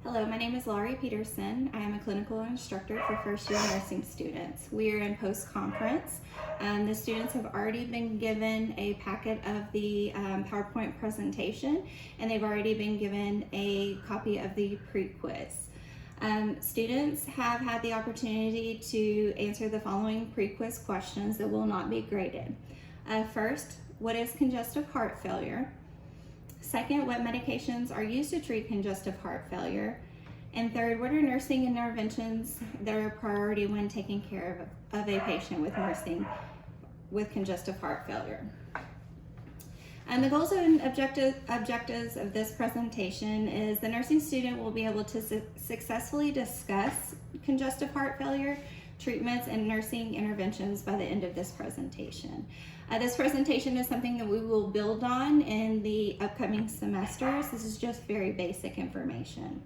Hello, my name is Laurie Peterson. I am a clinical instructor for first year nursing students. We are in post-conference. The students have already been given a packet of the PowerPoint presentation, and they've already been given a copy of the pre-quiz. Students have had the opportunity to answer the following pre-quiz questions that will not be graded. First, what is congestive heart failure? Second, what medications are used to treat congestive heart failure? And third, what are nursing interventions that are a priority when taking care of a patient with congestive heart failure? And the goals and objectives of this presentation is the nursing student will be able to successfully discuss congestive heart failure, treatments, and nursing interventions by the end of this presentation. This presentation is something that we will build on in the upcoming semesters. This is just very basic information.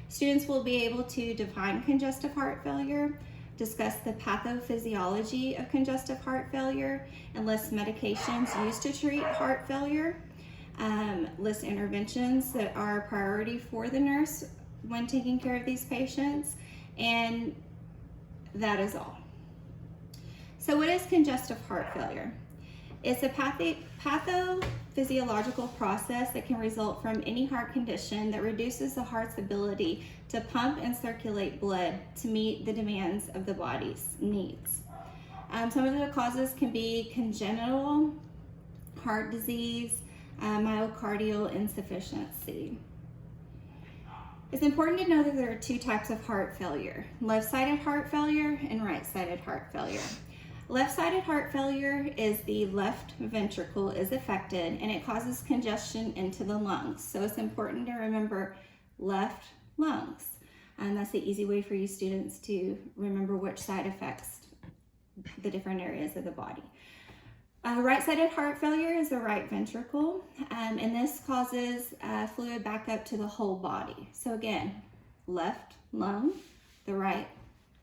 Students will be able to define congestive heart failure, discuss the pathophysiology of congestive heart failure, and list medications used to treat heart failure, list interventions that are a priority for the nurse when taking care of these patients, and that is all. So what is congestive heart failure? It's a pathophysiological process that can result from any heart condition that reduces the heart's ability to pump and circulate blood to meet the demands of the body's needs. Some of the causes can be congenital heart disease, myocardial insufficiency. It's important to know that there are two types of heart failure: left-sided heart failure and right-sided heart failure. Left-sided heart failure is the left ventricle is affected and it causes congestion into the lungs. So it's important to remember left lungs. And that's the easy way for you students to remember which side affects the different areas of the body. Right-sided heart failure is the right ventricle, and this causes fluid back up to the whole body. So again, left lung, the right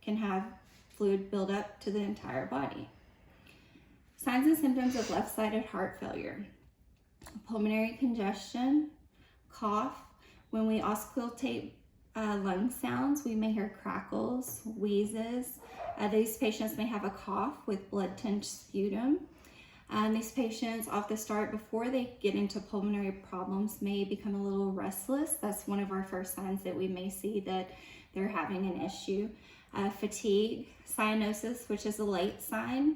can have fluid build up to the entire body. Signs and symptoms of left-sided heart failure: pulmonary congestion, cough. When we auscultate lung sounds, we may hear crackles, wheezes. These patients may have a cough with blood-tinged sputum. These patients off the start, before they get into pulmonary problems, may become a little restless. That's one of our first signs that we may see that they're having an issue. Fatigue, cyanosis, which is a late sign.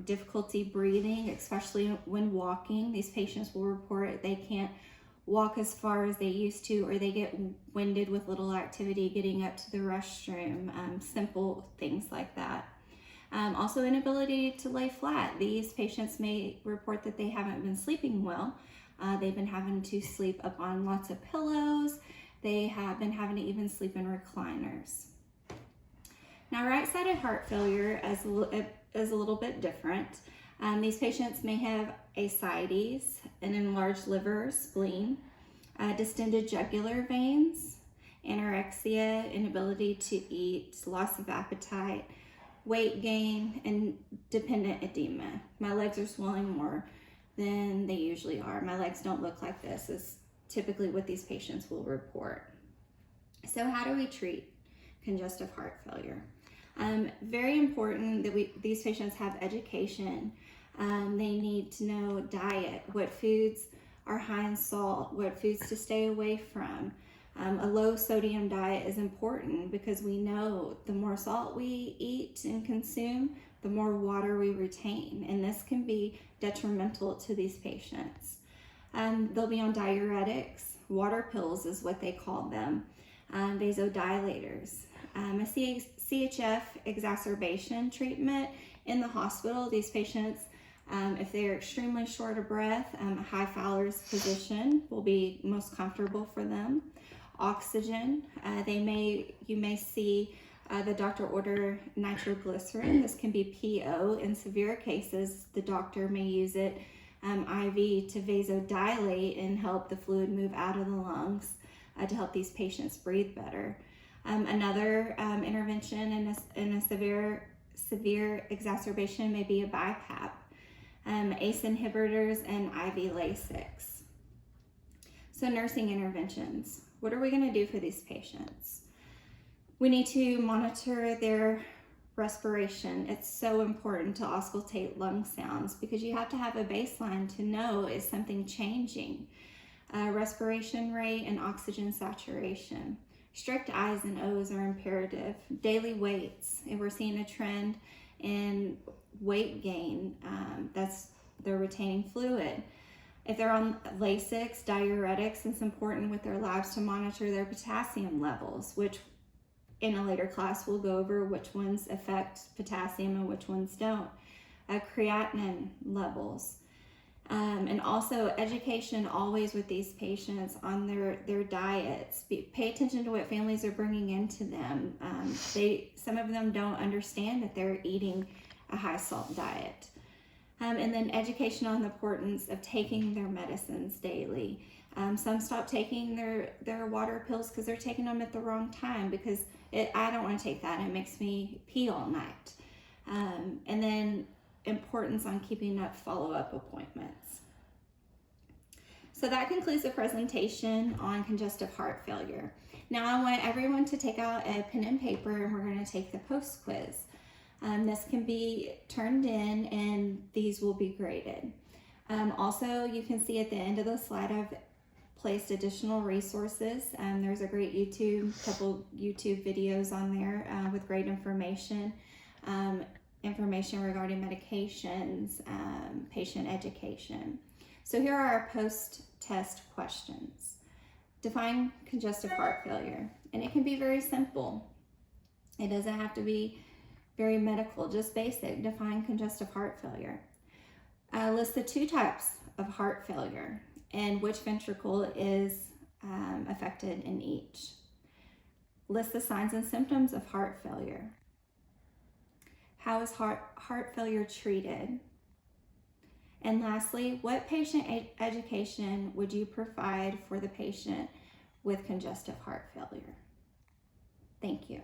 Difficulty breathing, especially when walking. These patients will report they can't walk as far as they used to, or they get winded with little activity getting up to the restroom, simple things like that. Also inability to lay flat. These patients may report that they haven't been sleeping well. They've been having to sleep up on lots of pillows. They have been having to even sleep in recliners. Now, right-sided heart failure is a little bit different. These patients may have ascites, an enlarged liver, spleen, distended jugular veins, anorexia, inability to eat, loss of appetite, weight gain, and dependent edema. My legs are swelling more than they usually are. My legs don't look like this, is typically what these patients will report. So how do we treat congestive heart failure? Very important that these patients have education. They need to know diet, what foods are high in salt, what foods to stay away from. A low sodium diet is important because we know the more salt we eat and consume, the more water we retain, and this can be detrimental to these patients. They'll be on diuretics, water pills is what they call them, vasodilators. A CHF exacerbation treatment in the hospital. These patients, if they're extremely short of breath, a high Fowler's position will be most comfortable for them. Oxygen, you may see the doctor order nitroglycerin. This can be PO. In severe cases, the doctor may use it IV to vasodilate and help the fluid move out of the lungs to help these patients breathe better. Another intervention in a severe exacerbation may be a BiPAP, ACE inhibitors, and IV Lasix. So nursing interventions. What are we going to do for these patients? We need to monitor their respiration. It's so important to auscultate lung sounds because you have to have a baseline to know, is something changing? Respiration rate and oxygen saturation. Strict I's and O's are imperative. Daily weights. If we're seeing a trend in weight gain, they're retaining fluid. If they're on Lasix, diuretics, it's important with their labs to monitor their potassium levels, which in a later class we'll go over which ones affect potassium and which ones don't. Creatinine levels. And also education always with these patients on their diets. Pay attention to what families are bringing into them. Some of them don't understand that they're eating a high salt diet. And then education on the importance of taking their medicines daily. Some stop taking their water pills because they're taking them at the wrong time, because I don't want to take that. It makes me pee all night. And then importance on keeping up follow-up appointments. So that concludes the presentation on congestive heart failure. Now I want everyone to take out a pen and paper, and we're going to take the post quiz. This can be turned in and these will be graded. Also, you can see at the end of the slide I've placed additional resources. There's a great couple YouTube videos on there with great information. Information regarding medications, patient education. So here are our post-test questions. Define congestive heart failure, and it can be very simple. It doesn't have to be very medical, just basic. Define congestive heart failure. List the 2 types of heart failure and which ventricle is affected in each. List the signs and symptoms of heart failure. How is heart failure treated? And lastly, what patient education would you provide for the patient with congestive heart failure? Thank you.